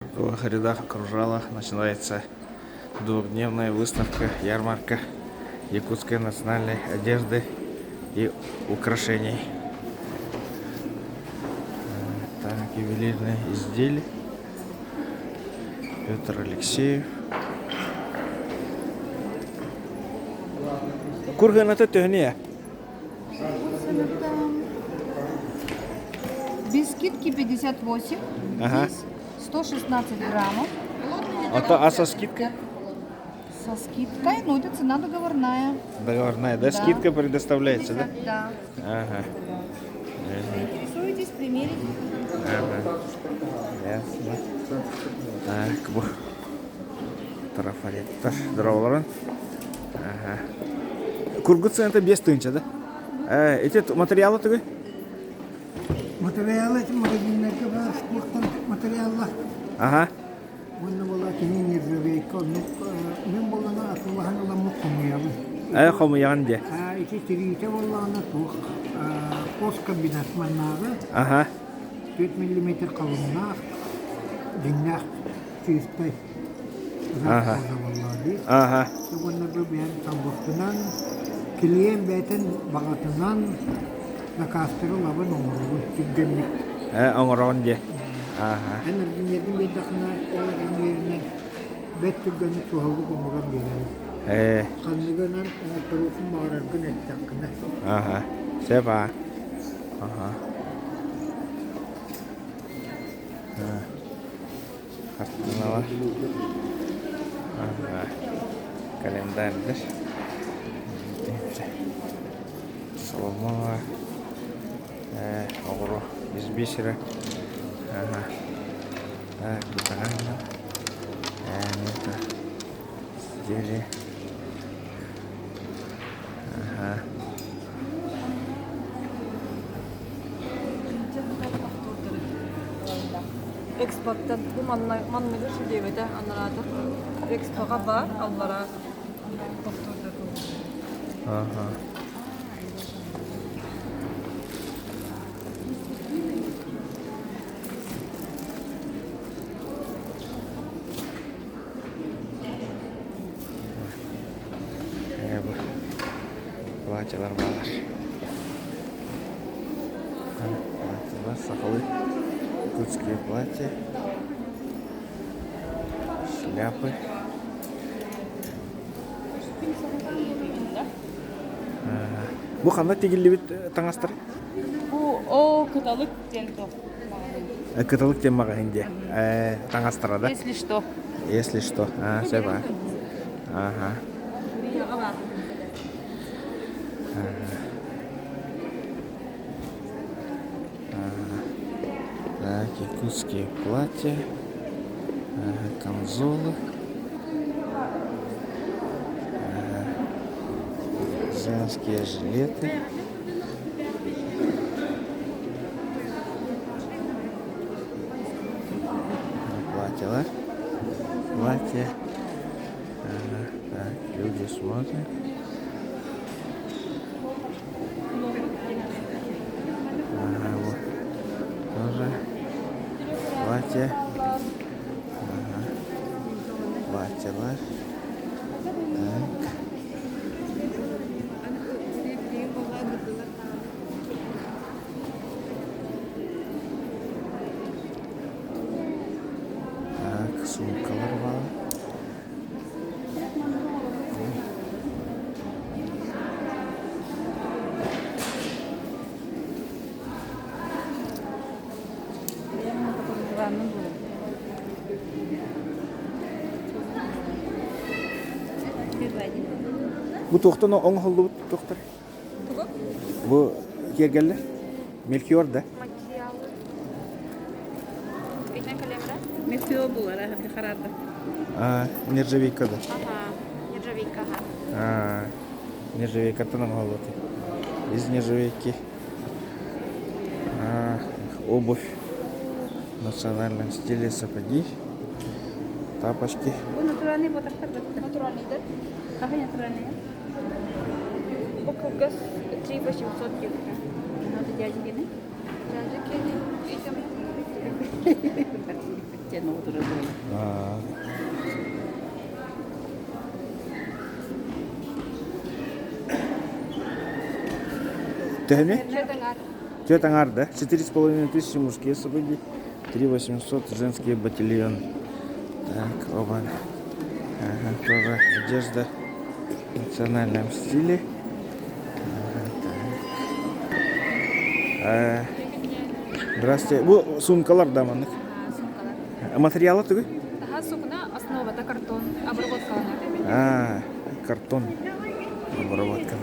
В рядах Кружалах начинается двухдневная выставка, ярмарка якутской национальной одежды и украшений. Так, ювелирные изделия. Петр Алексеев. Курган это тёне. Без скидки 58. Ага. Здесь 116 граммов. А со скидкой? Со скидкой, ну это цена договорная. Договорная, да? Да. Скидка предоставляется, да? Да. Ага. Интересуетесь, примерить? Ага. Ясно. Так, bu. Трафаретler, дровларын. Ага. Кургутсы это без тынча, да? Эти материалы тугы? Материалы магазинлерге бар, спорттан материаллар. Ага. Онна бола кини нержавейка, мен болана атылахан ола муккумуябы. Хому янде. Ити тирите болана тух, пост комбинат маннары, Ага. 4 мм калыннах, диңнах түйістай. Ага. Болалады. Ага. Онна бу бен тамбуктынан, килиен бетен багатынан, накастыры лабын оңырығы, тиггенlik. Оңоронде. Ага. Энергиядин бедахна оларын yerine bet tüggeni çoğaldı konudan gelelim. Kanlıgınan tarafın mağarargın etti hakkında. Ага. Сепа. Ага. Картиналар. Ага. Календарьдер. Солома. Огуро. Из бисера. Ага. Так, бутаганда. Это. Здесь. Ага. Экспорттан bu manmıdır şu devede anladı. Eksporta var, allara doktorda bu. Ага. Платьялар бар. Платьялар, сакалы, якутские платья, шляпы. Bu qanday tegilib tаңастыр? Bu o katalog tento. Каталог тем магазинде. Таңастыра, да? Если что. Если что. Сепа. Ага. Так, якутские платья, камзолы, женские жилеты. Платья, платья. Так, люди смотрят. Вот. Тоже платье. Ага. Платье, да? Так. Так, сумкалар бар. Bu toxtun oң холду тоқтар. Bu кергелле Мелхиор да. Мефио булар, харарда. Нержавейка да. Нержавейка. Нержавейка оң холду. Из нержавейки. Обувь в национальном стиле, сапоги, тапочки. Bu натуральный ботактар. Натуральный, да? Какой натуральный? Округас 3800 евро. Надо дядя гены. Дядя гены. Тяну отырады. Тәме? Цвет ангар, да? 4500 мужские сапоги, 3800 женский батальон. Так, оба. Ага, тоже одежда в национальном стиле. Ага, так. Здравствуйте. Bu сумкалар да маны. Материалы түгел? Таха сукна основата картон, обработкалар. Картон. Обработка.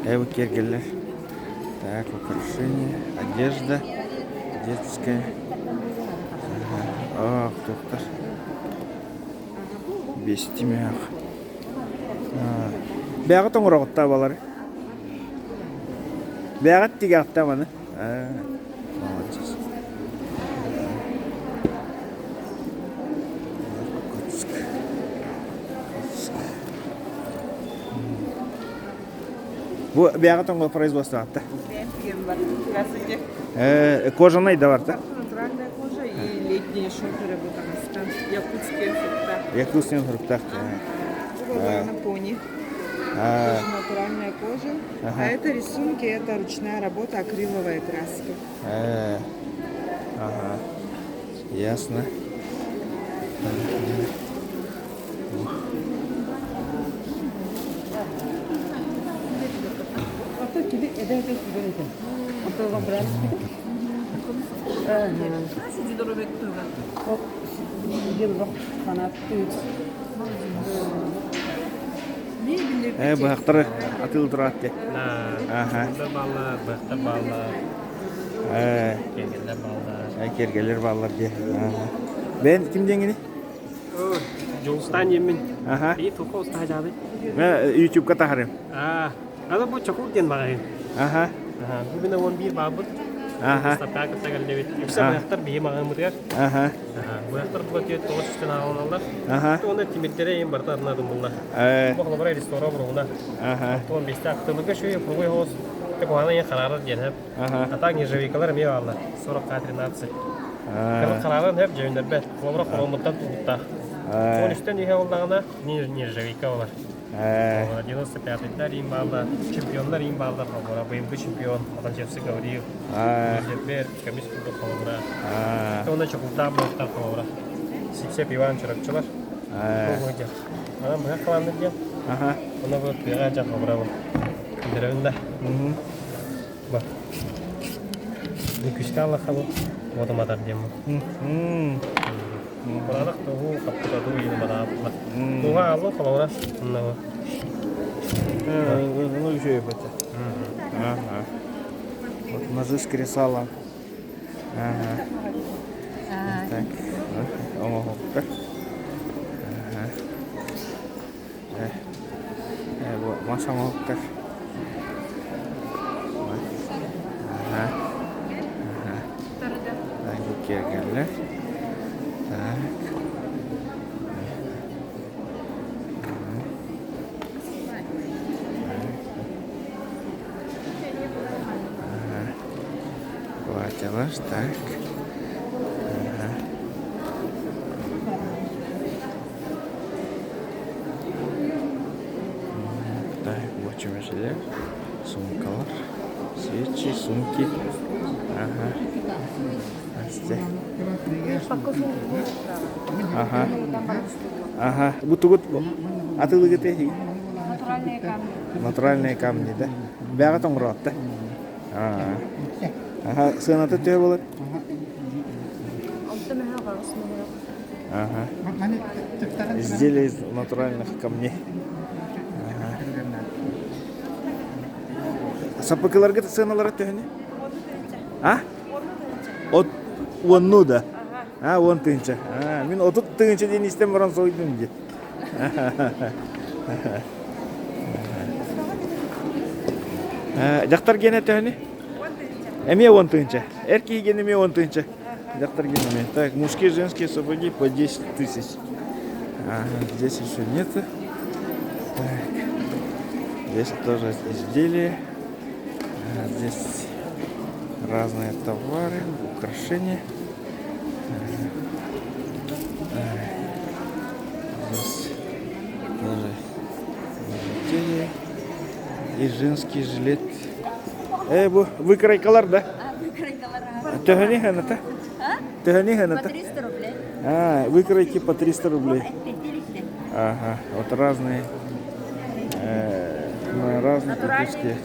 Эвы кергелер. Так, украшения, одежда детская. Ах, тоқтар. Бестимек. Бәғі тоңырағытта балары. Бәғіт тегі ақта маны. Молодец. Bu бәғі тоңғы производство ақта. Кожаный да бар, да? Натуральная кожа и летние шоперы Бутанская. Якутские фрукта. Якутские фрукта. Это на пони. Тоже натуральная кожа. А это рисунки, это ручная работа, акриловая краска. Ага. Ясно. Бақтары атылы тұрады. Кергелер балалар де. Бен кімден кені? Жоңстан емен. И тоқы ұста жады. YouTube-қа тақырым. Ада бұл чақур ген бағайын. Бүгін он бір бабыр. Стапқа кітагал дебет. Үксі бұяқтар бейім ағын мұдығар. Бұяқтар бұға түйет тоғыз үстен ағын алар. Онда теметтері ең барта арнадым бұлла. Бұқылы бұрай ресторан бұрғына. Тоғын бесті ақтылығы шөйі құрғой хоз. Тек оғана ең қарарыр деніп. Атақ нержавейкалар мей алар. 40-13. Қарарын хеп жөндер бәт. Қолыра қолымыттан тұғыттақ. Соң үстен еге олдағына нержавейка олар. 95-лер им балда, чемпионлар им балда халыра, БМВ чемпион, Атанчевский Гавриев, Жетбер, комисс кубы халыра. Оны чокултам болуптар халыра. Сипсеп Иван чыракчылар. Болгойдя. Анан быга каланды дия. Оны вот быга жак халыра бол. Кендеревинде. Бар. Күчтө алла хабы. Водомадар дем. Барадак тогу капта ду йыны бара. Туга алло халыра. Ну еще и это. Вот ножи с кресалом. Так. Так. Вот маса так. Так, кергелер. Так. Платье так. Так, вот жилет, сумкалар, свечи, сумки. Бутугут атылы кетеги. Натуральные камни. Натуральные камни, да? Бяга тоңрат, да? Сынаты түйе болар? Изделия из натуральных камней. Сапыкыларга сыналары түйені? От онну да? Он түйінші. Мен отут түйінші дейін істем баран сойдым де. Жақтар гене түйені? Эме 10 тысяч. Эрки генеме 10 тысяч. Доктор генеме. Так, мужские, женские сапоги по 10 тысяч. Здесь еще нет. Так. Здесь тоже изделия. Здесь разные товары, украшения. Здесь тоже бижутерия и женский жилет. Bu выкройкалар, да? Төгәни хәнәтә? Төгәни хәнәтә? 300 рублей. Выкройки по 300 рублей. Ага, вот разные, разные кусочки.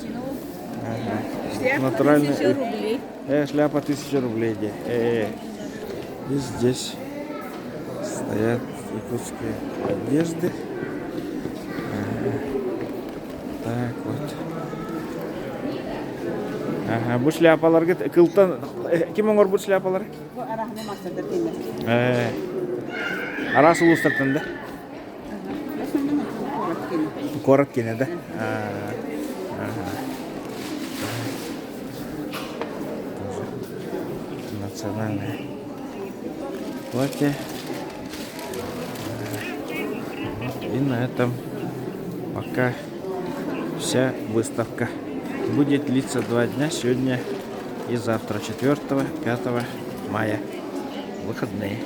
Ага. Натуральные. 1000 рублей. Шляпа 1000 рублей. И здесь стоят якутские одежды. Ага. Так вот. Ага, bu şlapalarga kıltan kim oңор bu şlapalar? Bu arahne masada değil. Arası uluslararası da. Короткие, да? Национальное платье. И на этом пока вся выставка. Будет длиться 2 дня, сегодня и завтра, 4-5 мая. Выходные.